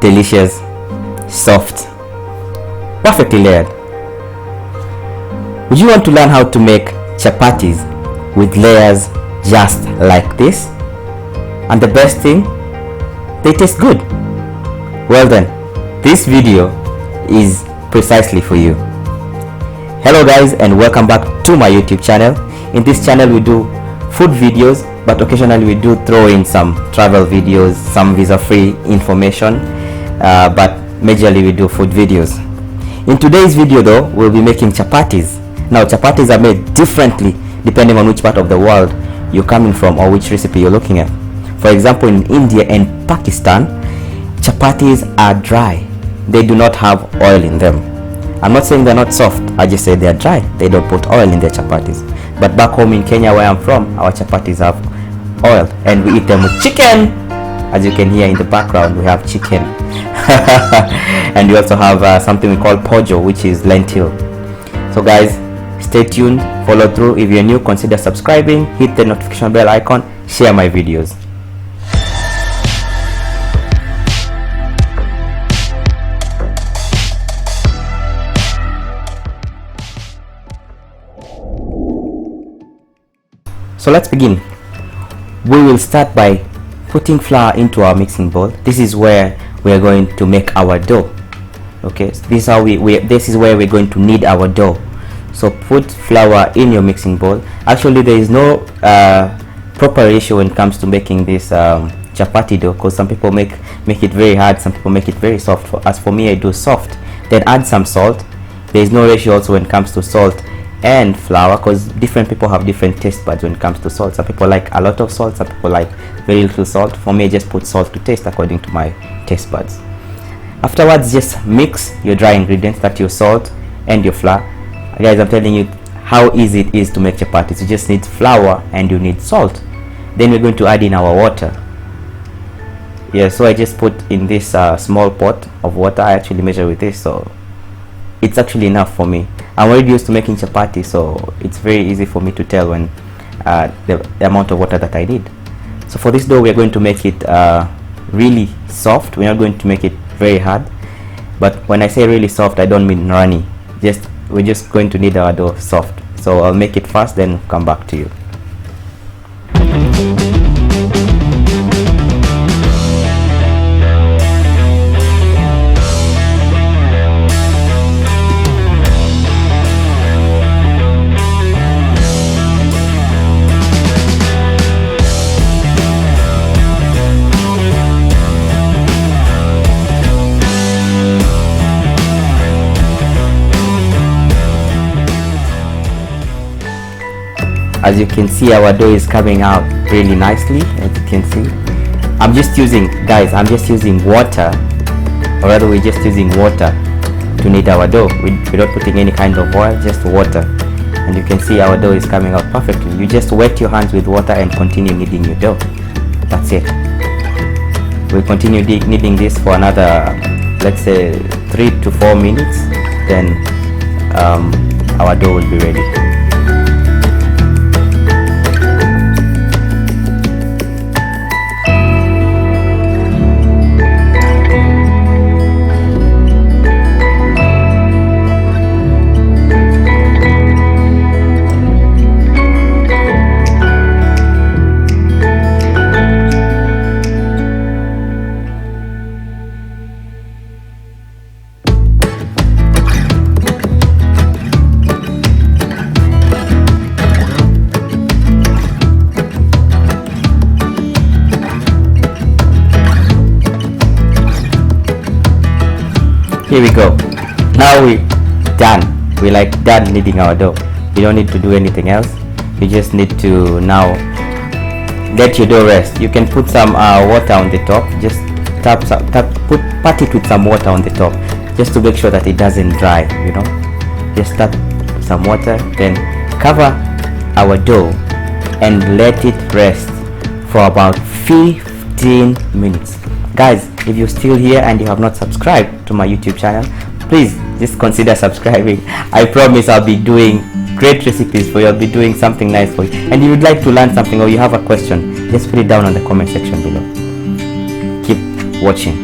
delicious, soft, perfectly layered. Would you want to learn how to make chapatis with layers just like this? And the best thing, they taste good. Well then, this video is precisely for you. Hello guys, and welcome back to my YouTube channel. In this channel we do food videos, but occasionally we do throw in some travel videos, some visa-free information, but majorly we do food videos. In today's video though, we'll be making chapatis. Now chapatis are made differently depending on which part of the world you're coming from or which recipe you're looking at. For example, in India and Pakistan, chapatis are dry. They do not have oil in them. I'm not saying they're not soft, I just say they're dry. They don't put oil in their chapatis. But back home in Kenya, where I'm from, our chapatis have oil and we eat them with chicken. As you can hear in the background, we have chicken. And we also have something we call pojo, which is lentil. So guys, stay tuned, follow through. If you're new, consider subscribing, hit the notification bell icon, share my videos. So let's begin. We will start by putting flour into our mixing bowl. This is where we are going to make our dough. Okay, so this is how this is where we're going to knead our dough. So put flour in your mixing bowl. Actually, there is no proper ratio when it comes to making this chapati dough, because some people make it very hard, some people make it very soft. As for me, I do soft. Then add some salt. There is no ratio also when it comes to salt and flour, because different people have different taste buds when it comes to salt. Some people like a lot of salt, some people like very little salt. For me, I just put salt to taste according to my taste buds. Afterwards, just mix your dry ingredients, that your salt and your flour. Guys, I'm telling you how easy it is to make chapatis. You just need flour and you need salt. Then we're going to add in our water. Yeah, so I just put in this small pot of water. I actually measure with this, so it's actually enough for me. I'm already used to making chapati, so it's very easy for me to tell when the amount of water that I need. So for this dough, we're going to make it really soft. We're not going to make it very hard. But when I say really soft, I don't mean runny. We're just going to knead our dough soft. So I'll make it fast, then come back to you. As you can see, our dough is coming out really nicely. As you can see, I'm just using water, or rather we're just using water to knead our dough. We're not putting any kind of oil, just water. And you can see our dough is coming out perfectly. You just wet your hands with water and continue kneading your dough. That's it. We'll continue kneading this for another, let's say 3 to 4 minutes. Then our dough will be ready. Here we go. Now we're done. We're like done kneading our dough. You don't need to do anything else. You just need to now let your dough rest. You can put some water on the top. Just pat it with some water on the top, just to make sure that it doesn't dry. You know, just tap some water, then cover our dough and let it rest for about 15 minutes. Guys, if you're still here and you have not subscribed to my YouTube channel, please just consider subscribing. I promise I'll be doing great recipes for you. I'll be doing something nice for you. And if you'd like to learn something or you have a question, just put it down on the comment section below. Keep watching.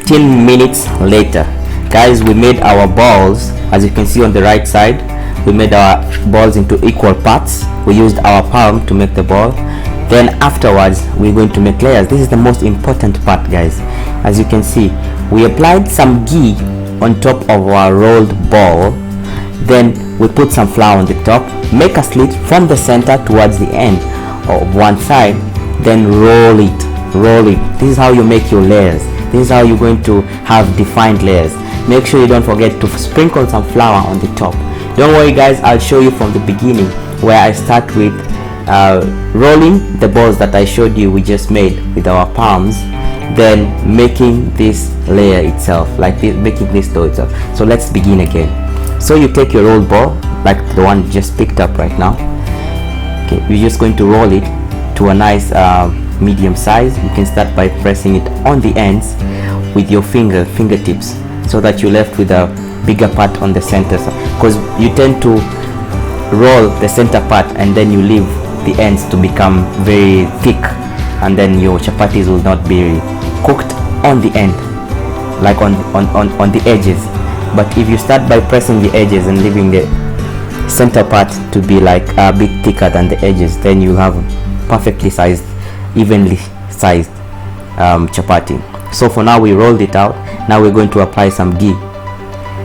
15 minutes later. Guys, we made our balls. As you can see on the right side, we made our balls into equal parts. We used our palm to make the ball. Then afterwards, we're going to make layers. This is the most important part, guys. As you can see, we applied some ghee on top of our rolled ball. Then we put some flour on the top, make a slit from the center towards the end of one side, then roll it. This is how you make your layers. This is how you're going to have defined layers. Make sure you don't forget to sprinkle some flour on the top. Don't worry, guys, I'll show you from the beginning, where I start with rolling the balls that I showed you we just made with our palms, then making this layer itself, like this, making this dough itself. So let's begin again. So you take your rolled ball, like the one you just picked up right now. Okay, you're just going to roll it to a nice medium size. You can start by pressing it on the ends with your fingertips, so that you're left with a bigger part on the center, because you tend to roll the center part and then you leave the ends to become very thick, and then your chapatis will not be cooked on the end, like on the edges. But if you start by pressing the edges and leaving the center part to be like a bit thicker than the edges, then you have perfectly sized, evenly sized chapati. So for now, we rolled it out. Now we're going to apply some ghee.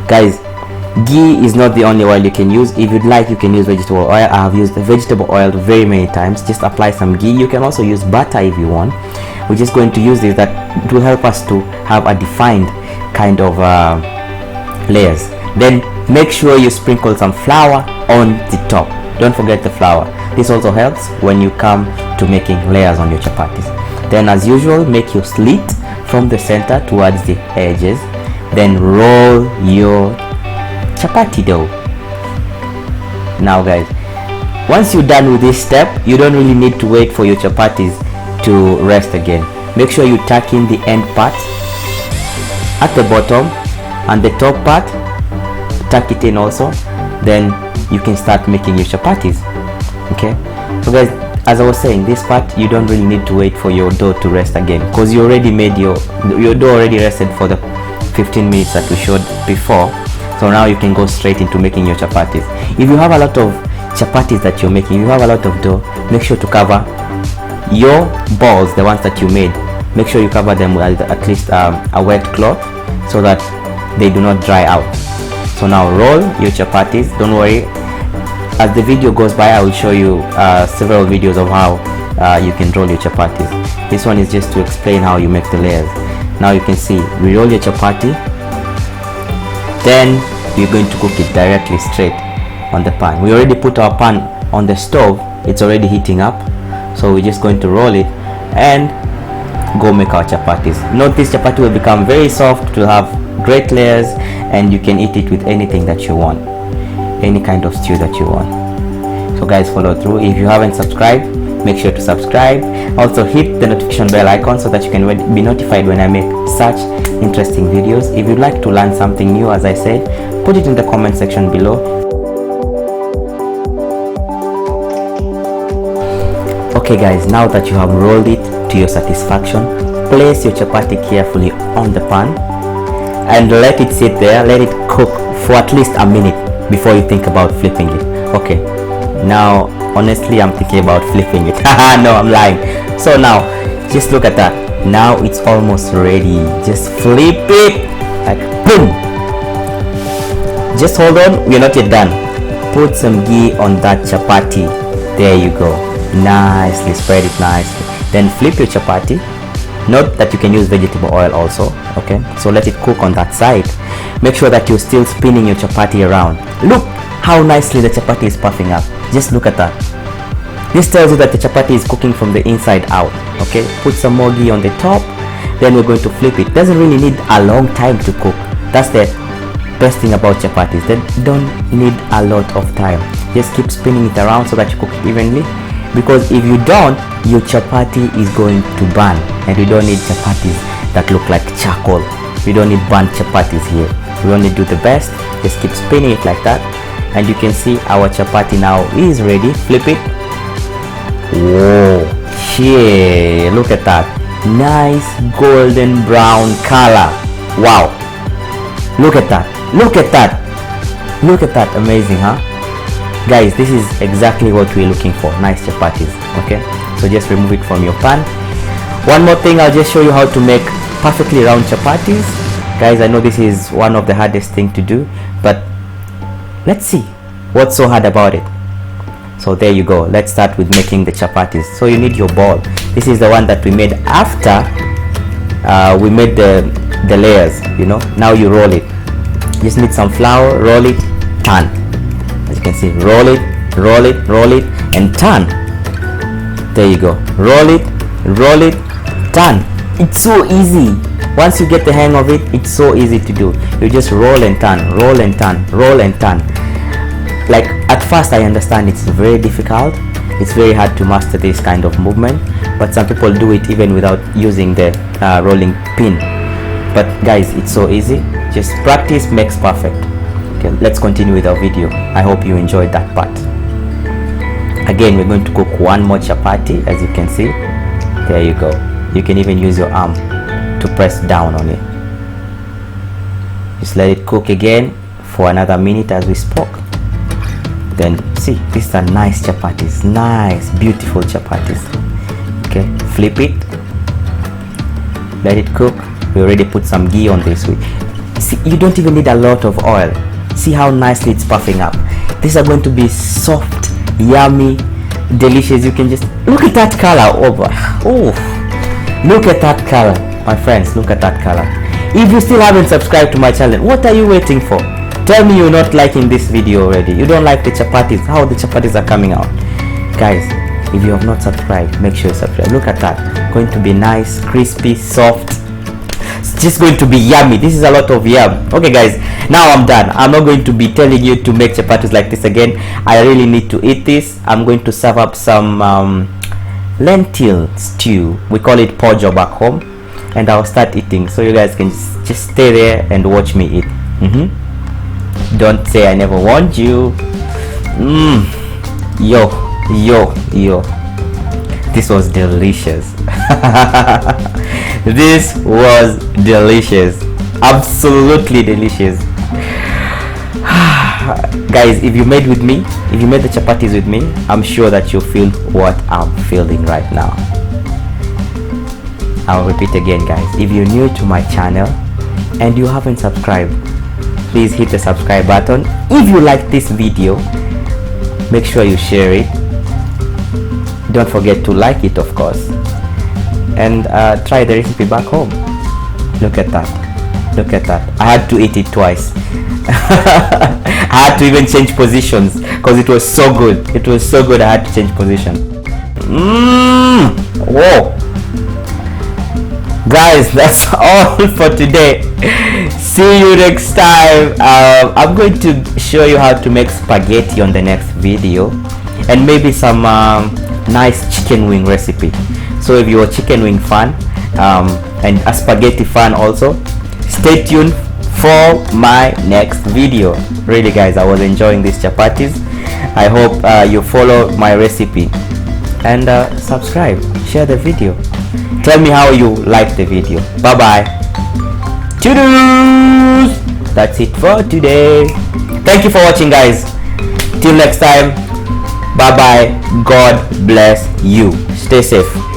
Guys, ghee is not the only oil you can use. If you'd like, you can use vegetable oil. I have used the vegetable oil very many times. Just apply some ghee. You can also use butter if you want. We're just going to use this, that will help us to have a defined kind of layers. Then make sure you sprinkle some flour on the top. Don't forget the flour. This also helps when you come to making layers on your chapatis. Then as usual, make your slit from the center towards the edges, then roll your chapati dough. Now guys, once you're done with this step, you don't really need to wait for your chapatis to rest again. Make sure you tuck in the end part at the bottom, and the top part tuck it in also. Then you can start making your chapatis. Okay, so guys, as I was saying, this part you don't really need to wait for your dough to rest again, because you already made your dough already rested for the 15 minutes that we showed before. So now you can go straight into making your chapatis. If you have a lot of chapatis that you're making, you have a lot of dough, make sure to cover your balls, the ones that you made, make sure you cover them with at least a wet cloth, so that they do not dry out. So now roll your chapatis. Don't worry, as the video goes by, I will show you several videos of how you can roll your chapatis. This one is just to explain how you make the layers. Now you can see, we roll your chapati, then we're going to cook it directly straight on the pan. We already put our pan on the stove, it's already heating up, so we're just going to roll it and go make our chapatis. Note, this chapati will become very soft, it will have great layers, and you can eat it with anything that you want, any kind of stew that you want. So guys, follow through. If you haven't subscribed, make sure to subscribe. Also hit the notification bell icon so that you can be notified when I make such interesting videos. If you'd like to learn something new, as I said, put it in the comment section below. Okay guys, now that you have rolled it to your satisfaction, place your chapati carefully on the pan and let it sit there. Let it cook for at least a minute before you think about flipping it. Okay, now honestly I'm thinking about flipping it. No, I'm lying. So now just look at that. Now it's almost ready. Just flip it, like boom. Just hold on, we're not yet done. Put some ghee on that chapati. There you go. Nicely spread it nicely. Then flip your chapati. Note that you can use vegetable oil also. Okay, so let it cook on that side. Make sure that you're still spinning your chapati around. Look how nicely the chapati is puffing up. Just look at that. This tells you that the chapati is cooking from the inside out. Okay, put some more ghee on the top, then we're going to flip it. Doesn't really need a long time to cook. That's the best thing about chapatis. They don't need a lot of time. Just keep spinning it around so that you cook it evenly, because if you don't, your chapati is going to burn, and we don't need chapatis that look like charcoal. We don't need burnt chapatis here. We only do the best. Just keep spinning it like that, and you can see our chapati now is ready. Flip it. Whoa, yeah, look at that. Nice golden brown color. Wow, look at that, look at that, look at that. Amazing, huh? Guys, this is exactly what we're looking for. Nice chapatis. Okay, so just remove it from your pan. One more thing, I'll just show you how to make perfectly round chapatis. Guys, I know this is one of the hardest thing to do, but let's see what's so hard about it. So there you go. Let's start with making the chapatis. So you need your ball. This is the one that we made after we made the layers, you know. Now you roll it. You just need some flour, roll it, turn. As you can see, roll it, roll it, roll it, and turn. There you go. Roll it, turn. It's so easy. Once you get the hang of it, it's so easy to do. You just roll and turn, roll and turn, roll and turn. Like, at first I understand it's very difficult. It's very hard to master this kind of movement, but some people do it even without using the rolling pin. But guys, it's so easy. Just practice makes perfect. Okay, let's continue with our video. I hope you enjoyed that part. Again, we're going to cook one more chapati. As you can see, there you go. You can even use your arm to press down on it. Just let it cook again for another minute as we spoke. Then see, these are nice chapatis, nice beautiful chapatis. Okay, flip it, let it cook. We already put some ghee on this. See, you don't even need a lot of oil. See how nicely it's puffing up. These are going to be soft, yummy, delicious. You can just look at that color. Oh, look at that color, my friends. Look at that color. If you still haven't subscribed to my channel, what are you waiting for? Tell me you're not liking this video already. You don't like the chapatis, how the chapatis are coming out. Guys, if you have not subscribed, make sure you subscribe. Look at that. Going to be nice, crispy, soft. It's just going to be yummy. This is a lot of yum. Okay guys, now I'm done. I'm not going to be telling you to make chapatis like this again. I really need to eat this. I'm going to serve up some lentil stew. We call it pojo back home. And I'll start eating. So you guys can just stay there and watch me eat. Don't say I never warned you. Yo. This was delicious. This was delicious. Absolutely delicious. Guys, if you made with me, if you made the chapatis with me, I'm sure that you'll feel what I'm feeling right now. I'll repeat again, guys. If you're new to my channel and you haven't subscribed, please hit the subscribe button. If you like this video, make sure you share it. Don't forget to like it, of course, and try the recipe back home. Look at that, look at that. I had to eat it twice. I had to even change positions because it was so good. It was so good, I had to change position. Whoa. Guys, that's all for today. See you next time. I'm going to show you how to make spaghetti on the next video, and maybe some nice chicken wing recipe. So if you're a chicken wing fan and a spaghetti fan also, stay tuned for my next video. Really guys, I was enjoying these chapatis. I hope you follow my recipe and subscribe, share the video. Tell me how you like the video. Bye bye. Toodles! That's it for today. Thank you for watching, guys. Till next time. Bye bye. God bless you. Stay safe.